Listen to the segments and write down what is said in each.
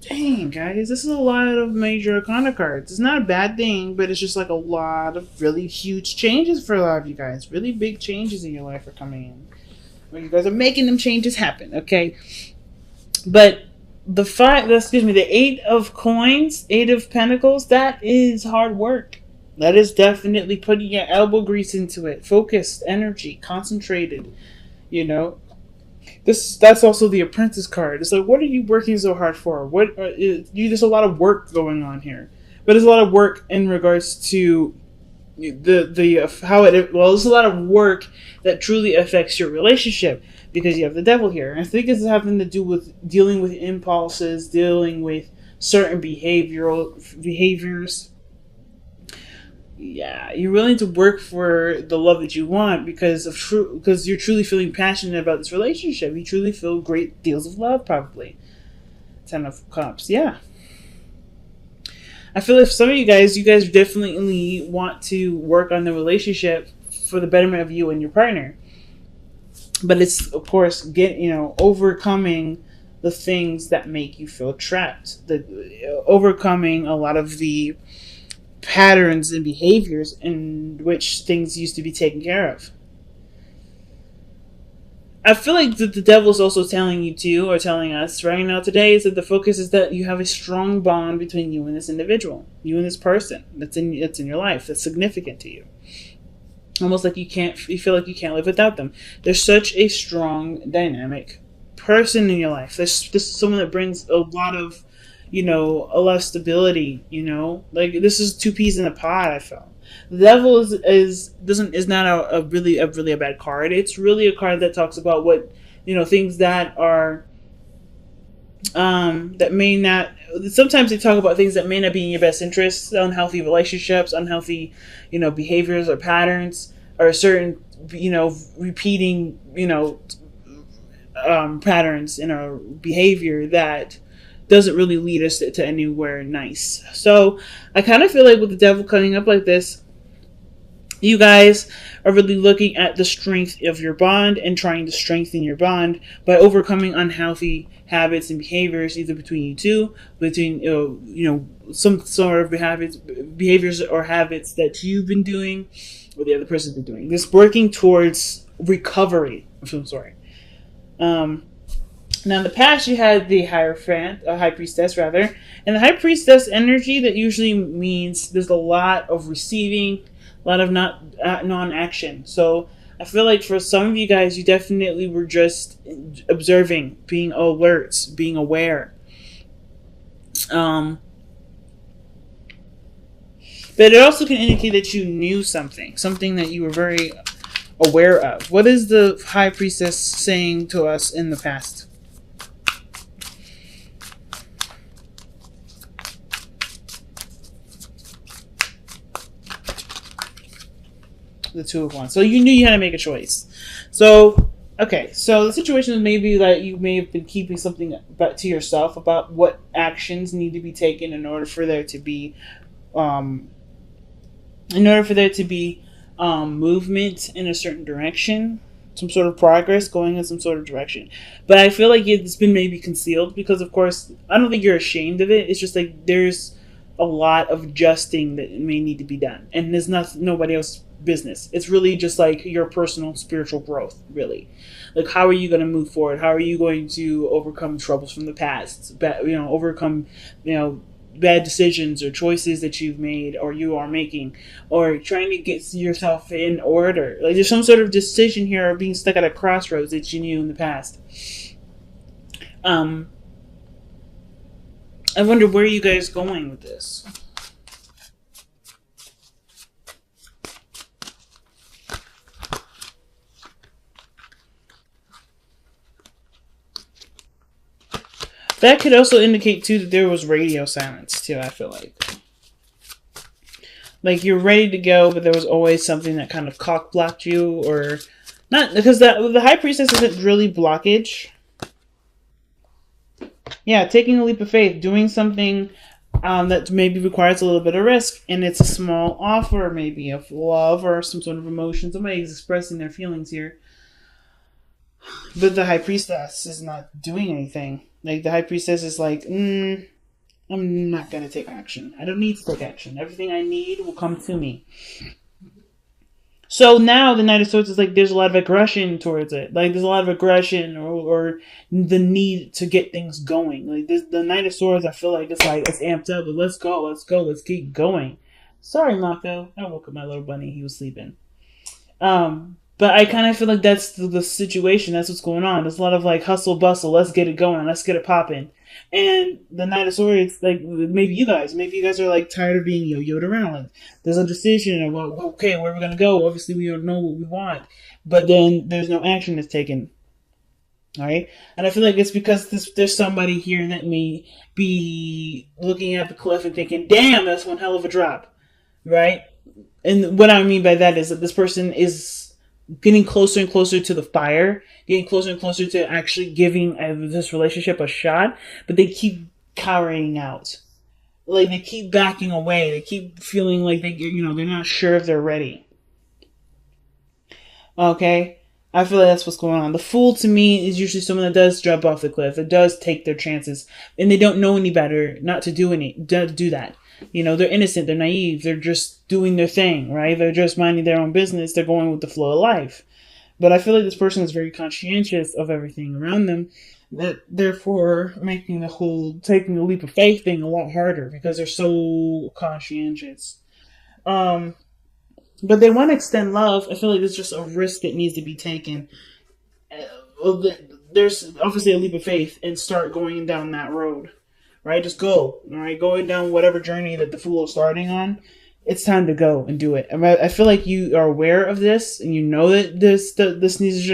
Dang, guys, this is a lot of major arcana cards. It's not a bad thing, but it's just like a lot of really huge changes for a lot of you guys. Really big changes in your life are coming in. Well, you guys are making them changes happen, okay? But the 8 of coins, 8 of pentacles, that is hard work. That is definitely putting your elbow grease into it. Focused, energy, concentrated, you know. That's also the apprentice card. It's like, what are you working so hard for? There's a lot of work going on here, but there's a lot of work in regards to the how it well. There's a lot of work that truly affects your relationship because you have the devil here. And I think it's having to do with dealing with impulses, dealing with certain behaviors. Yeah, you're willing to work for the love that you want because you're truly feeling passionate about this relationship. You truly feel great deals of love, probably. 10 of Cups, yeah. I feel like some of you guys definitely want to work on the relationship for the betterment of you and your partner. But it's, of course, overcoming the things that make you feel trapped. Overcoming a lot of the patterns and behaviors in which things used to be taken care of. I feel like that the devil is also telling you too, or telling us right now today, is that the focus is that you have a strong bond between you and this individual, you and this person that's in your life, that's significant to you. Almost like you feel like you can't live without them. There's such a strong dynamic person in your life. There's someone that brings a lot of a lot of stability, like this is two peas in a pod. I felt the devil is not a really a bad card. It's really a card that talks about what things that are that may not. Sometimes they talk about things that may not be in your best interest, unhealthy relationships, unhealthy behaviors or patterns, or certain repeating patterns in our behavior that doesn't really lead us to anywhere nice. So I kind of feel like with the devil coming up like this, you guys are really looking at the strength of your bond and trying to strengthen your bond by overcoming unhealthy habits and behaviors, either between you two, between some sort of behaviors or habits that you've been doing or the other person's been doing. This working towards recovery of some sort. Now, in the past, you had the Hierophant, a High Priestess, rather. And the High Priestess energy, that usually means there's a lot of receiving, a lot of non-action. So I feel like for some of you guys, you definitely were just observing, being alert, being aware. But it also can indicate that you knew something that you were very aware of. What is the High Priestess saying to us in the past? The Two of Wands. So you knew you had to make a choice. So, okay. So the situation is maybe that you may have been keeping something back to yourself about what actions need to be taken in order for there to be, movement in a certain direction, some sort of progress going in some sort of direction. But I feel like it's been maybe concealed because, of course, I don't think you're ashamed of it. It's just like there's a lot of adjusting that may need to be done, and there's nobody else's business. It's really just like your personal spiritual growth, really. Like, how are you going to move forward? How are you going to overcome troubles from the past? Overcome, bad decisions or choices that you've made or you are making, or trying to get yourself in order. Like, there's some sort of decision here, or being stuck at a crossroads that you knew in the past. I wonder where you guys going with this. That could also indicate too that there was radio silence too. I feel like you're ready to go, but there was always something that kind of cock blocked you, or not, because the High Priestess isn't really blockage. Yeah, taking a leap of faith, doing something that maybe requires a little bit of risk, and it's a small offer, maybe of love or some sort of emotion. Somebody's expressing their feelings here. But the High Priestess is not doing anything. Like, the High Priestess is like, I'm not going to take action. I don't need to take action. Everything I need will come to me. So now the Knight of Swords is like there's a lot of aggression towards it. Like there's a lot of aggression or the need to get things going. Like this, the Knight of Swords, I feel like it's amped up. But let's go, let's keep going. Sorry, Mako. I woke up my little bunny. He was sleeping. But I kind of feel like that's the situation. That's what's going on. There's a lot of like hustle bustle. Let's get it going. Let's get it popping. And the Knight of Swords, like maybe you guys are like tired of being yo-yoed around. Like there's a decision of well, okay, where we're gonna go. Obviously, we don't know what we want, but then there's no action that's taken. All right, and I feel like it's because there's somebody here that may be looking at the cliff and thinking, "Damn, that's one hell of a drop," right? And what I mean by that is that this person is getting closer and closer to the fire, getting closer and closer to actually giving this relationship a shot, but they keep cowering out. Like they keep backing away. They keep feeling like they're not sure if they're ready. Okay? I feel like that's what's going on. The fool to me is usually someone that does jump off the cliff, that does take their chances, and they don't know any better not to do that. They're innocent, they're naive, they're just doing their thing, right? They're just minding their own business, they're going with the flow of life. But I feel like this person is very conscientious of everything around them, that therefore making taking the leap of faith thing a lot harder because they're so conscientious. But they want to extend love. I feel like there's just a risk that needs to be taken. There's obviously a leap of faith and start going down that road. Right? Just go. All right? Going down whatever journey that the fool is starting on. It's time to go and do it. I feel like you are aware of this and you know that this needs to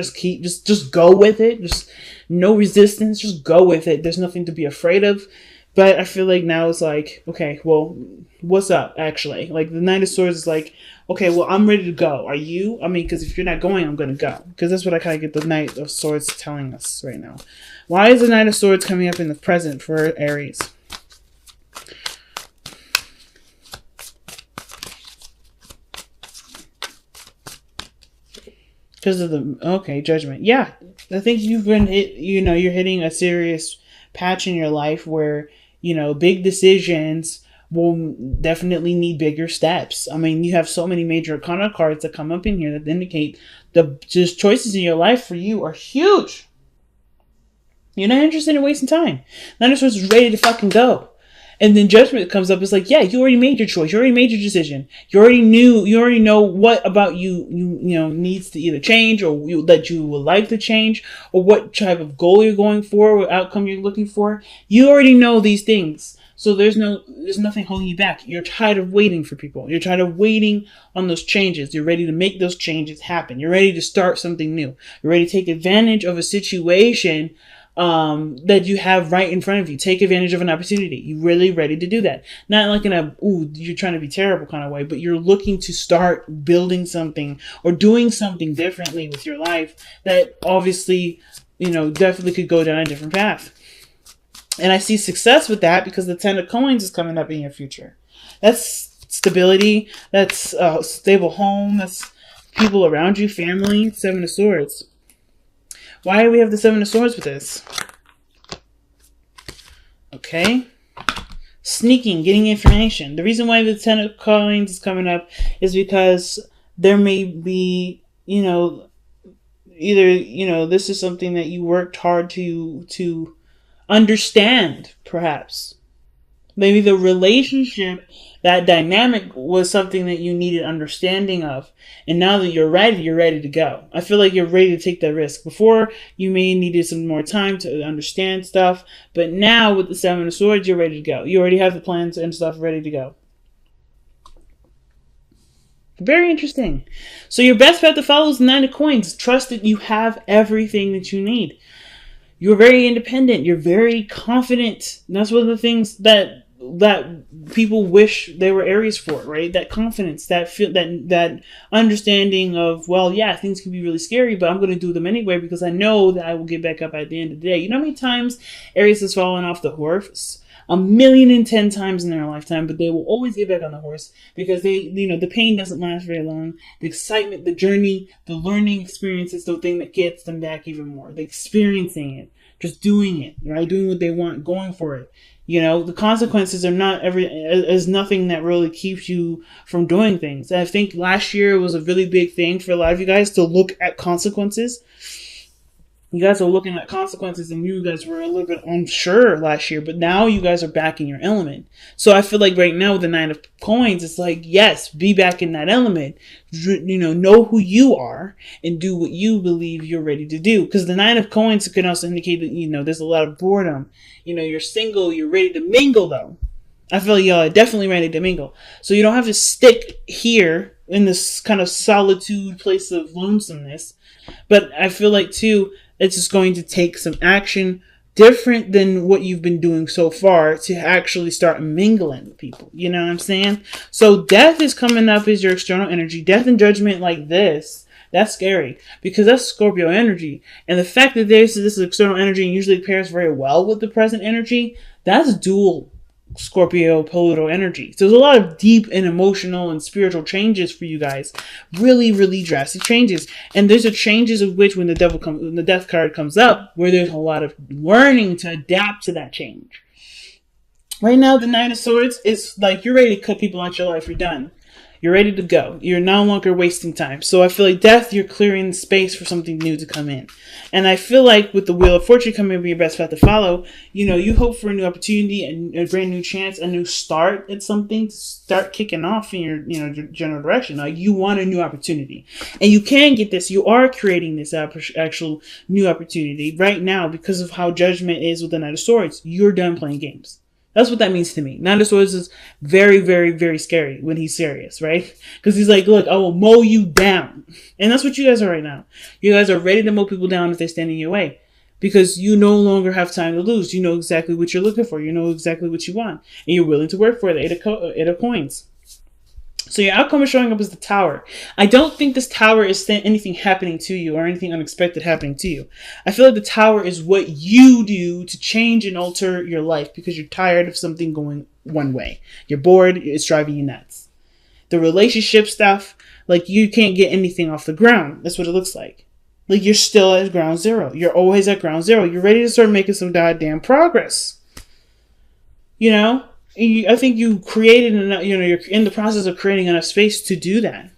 just go with it. Just no resistance. Just go with it. There's nothing to be afraid of. But I feel like now it's like, okay, well, what's up, actually? Like, the Knight of Swords is like, okay, well, I'm ready to go. Are you? I mean, because if you're not going, I'm going to go. Because that's what I kind of get the Knight of Swords telling us right now. Why is the Knight of Swords coming up in the present for Aries? Because of Judgment. Yeah, I think you've been you're hitting a serious patch in your life where, big decisions will definitely need bigger steps. I mean, you have so many major arcana cards that come up in here that indicate the just choices in your life for you are huge. You're not interested in wasting time. Nine of Swords is ready to fucking go. And then Judgment comes up. It's like, yeah, you already made your choice. You already made your decision. You already know what about you needs to either change or that you would like to change or what type of goal you're going for, what outcome you're looking for. You already know these things. So there's nothing holding you back. You're tired of waiting for people. You're tired of waiting on those changes. You're ready to make those changes happen. You're ready to start something new. You're ready to take advantage of a situation that you have right in front of you. Take advantage of an opportunity. You're really ready to do that. Not like in you're trying to be terrible kind of way, but you're looking to start building something or doing something differently with your life that obviously, definitely could go down a different path. And I see success with that because the 10 of Coins is coming up in your future. That's stability. That's a stable home. That's people around you, family. 7 of Swords. Why do we have the 7 of Swords with this? Okay. Sneaking, getting information. The reason why the 10 of Coins is coming up is because there may be, either, this is something that you worked hard to understand, perhaps. Maybe the relationship, that dynamic was something that you needed understanding of. And now that you're ready to go. I feel like you're ready to take that risk. Before, you may needed some more time to understand stuff. But now with the 7 of Swords, you're ready to go. You already have the plans and stuff ready to go. Very interesting. So your best bet to follow is the 9 of Coins. Trust that you have everything that you need. You're very independent. You're very confident. And that's one of the things that people wish they were Aries for, right? That confidence, that understanding of, well, yeah, things can be really scary, but I'm going to do them anyway because I know that I will get back up at the end of the day. You know how many times Aries has fallen off the horse? 1,010,000 times in their lifetime, but they will always get back on the horse because the pain doesn't last very long. The excitement, the journey, the learning experience is the thing that gets them back even more. The experiencing it, just doing it, right? Doing what they want, going for it. You know, the consequences are not is nothing that really keeps you from doing things. And I think last year was a really big thing for a lot of you guys to look at consequences. You guys are looking at consequences, and you guys were a little bit unsure last year, but now you guys are back in your element. So I feel like right now with the Nine of Coins, it's like, yes, be back in that element. You know who you are and do what you believe you're ready to do. Because the Nine of Coins can also indicate that, there's a lot of boredom. You're single, you're ready to mingle though. I feel like y'all are definitely ready to mingle. So you don't have to stick here in this kind of solitude place of lonesomeness. But I feel like too, it's just going to take some action different than what you've been doing so far to actually start mingling with people. You know what I'm saying? So death is coming up as your external energy. Death and judgment like this, that's scary because that's Scorpio energy. And the fact that this is external energy and usually pairs very well with the present energy, that's dual Scorpio Pluto energy. So there's a lot of deep and emotional and spiritual changes for you guys. Really, really drastic changes. And there's a changes of which when the death card comes up, where there's a lot of learning to adapt to that change. Right now, the Nine of Swords is like you're ready to cut people out your life. You're done. You're ready to go. You're no longer wasting time. So I feel like death, you're clearing space for something new to come in. And I feel like with the Wheel of Fortune coming be your best path to follow, you hope for a new opportunity, a brand new chance, a new start at something to start kicking off in your general direction. Like you want a new opportunity. And you can get this. You are creating this actual new opportunity right now because of how judgment is with the Knight of Swords. You're done playing games. That's what that means to me. Nine of Swords is very, very, very scary when he's serious, right? Because he's like, look, I will mow you down. And that's what you guys are right now. You guys are ready to mow people down if they stand in your way. Because you no longer have time to lose. You know exactly what you're looking for. You know exactly what you want. And you're willing to work for it. Eight of Coins. So your outcome is showing up as the Tower. I don't think this Tower is anything happening to you or anything unexpected happening to you. I feel like the Tower is what you do to change and alter your life because you're tired of something going one way. You're bored. It's driving you nuts. The relationship stuff, like you can't get anything off the ground. That's what it looks like. Like you're still at ground zero. You're always at ground zero. You're ready to start making some goddamn progress. I think you created enough, you're in the process of creating enough space to do that.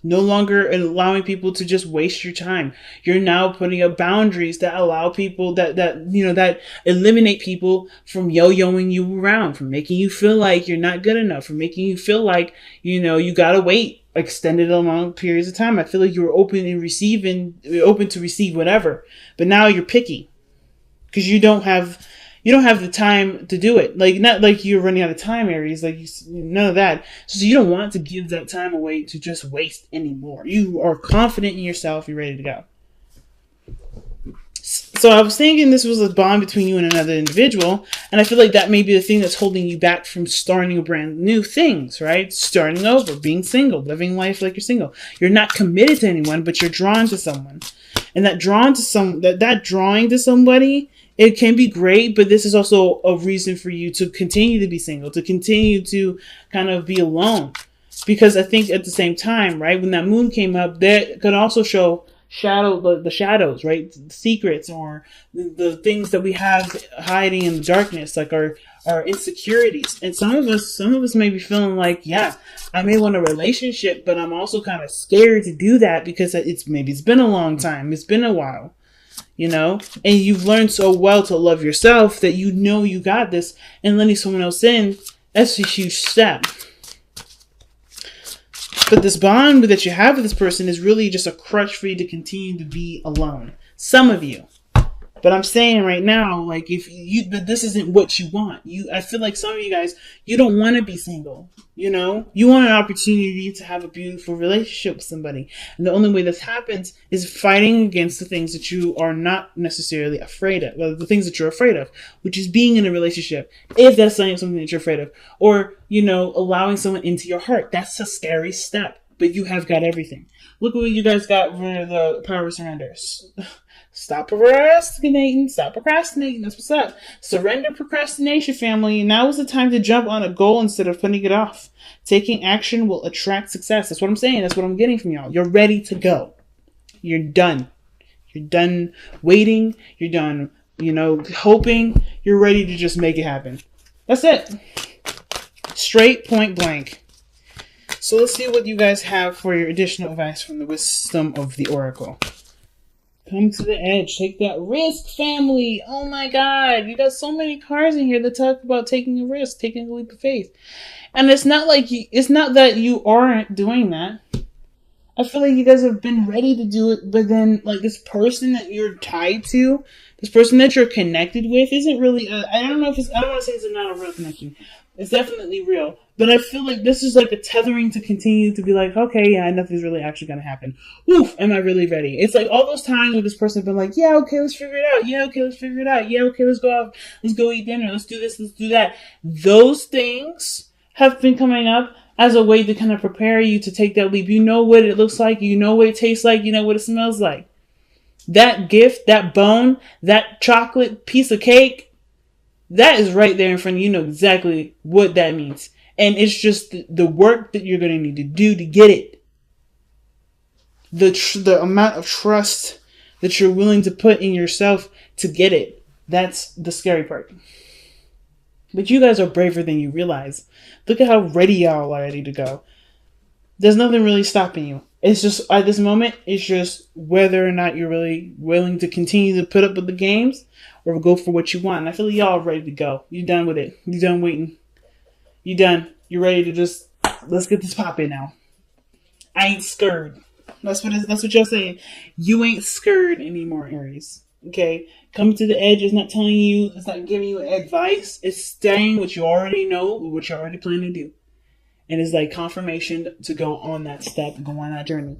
No longer allowing people to just waste your time. You're now putting up boundaries that allow people that eliminate people from yo-yoing you around, from making you feel like you're not good enough, from making you feel like, you gotta wait extended long periods of time. I feel like you were open to receive whatever, but now you're picky because you don't have the time to do it. Like, not like you're running out of time, Aries. Like, none of that. So you don't want to give that time away to just waste anymore. You are confident in yourself. You're ready to go. So I was thinking this was a bond between you and another individual. And I feel like that may be the thing that's holding you back from starting brand new things, right? Starting over, being single, living life like you're single. You're not committed to anyone, but you're drawn to someone. And that drawing to somebody, it can be great, but this is also a reason for you to continue to be single, to continue to kind of be alone. Because I think at the same time, right, when that moon came up, that could also show the shadows, right? The secrets or the things that we have hiding in the darkness, like our insecurities. And some of us may be feeling like, yeah, I may want a relationship, but I'm also kind of scared to do that because it's been a long time. It's been a while. And you've learned so well to love yourself that you got this, and letting someone else in, that's a huge step. But this bond that you have with this person is really just a crutch for you to continue to be alone. Some of you. But I'm saying right now, like, but this isn't what you want. I feel like some of you guys, you don't want to be single. You want an opportunity to have a beautiful relationship with somebody. And the only way this happens is fighting against the things that you are not necessarily afraid of. Well, the things that you're afraid of, which is being in a relationship. If that's something that you're afraid of. Or, allowing someone into your heart. That's a scary step. But you have got everything. Look what you guys got for the power of surrender. Stop procrastinating. That's what's up. Surrender procrastination, family. Now is the time to jump on a goal instead of putting it off. Taking action will attract success. That's what I'm saying. That's what I'm getting from y'all. You're ready to go. You're done. You're done waiting. You're done You know, hoping you're ready to just make it happen. That's it. Straight point blank. So let's see what you guys have for your additional advice from the wisdom of the Oracle. Come to the edge. Take that risk, family. Oh my God. You got so many cards in here that talk about taking a risk, taking a leap of faith. And it's not like it's not that you aren't doing that. I feel like you guys have been ready to do it, but then like this person that you're tied to, this person that you're connected with isn't really, I don't know if it's, I don't want to say it's not a real connection. It's definitely real. But I feel like this is like a tethering to continue to be like, okay, yeah, nothing's really actually going to happen. Oof, am I really ready? It's like all those times where this person has been like, yeah, okay, let's figure it out. Yeah, okay, let's figure it out. Yeah, okay, let's go out. Let's go eat dinner. Let's do this. Let's do that. Those things have been coming up as a way to kind of prepare you to take that leap. You know what it looks like. You know what it tastes like. You know what it smells like. That gift, that bone, that chocolate piece of cake, that is right there in front of you. You know exactly what that means. And it's just the work that you're going to need to do to get it. The amount of trust that you're willing to put in yourself to get it. That's the scary part. But you guys are braver than you realize. Look at how ready y'all are ready to go. There's nothing really stopping you. It's just, at this moment, it's just whether or not you're really willing to continue to put up with the games or go for what you want. And I feel like y'all are ready to go. You're done with it. You're done waiting. You're done. You're ready to just, let's get this poppin' now. I ain't scared. That's what y'all saying. You ain't scared anymore, Aries. Okay? Coming to the edge is not telling you, it's not giving you advice. It's saying what you already know, what you already plan to do. And it's like confirmation to go on that step and go on that journey.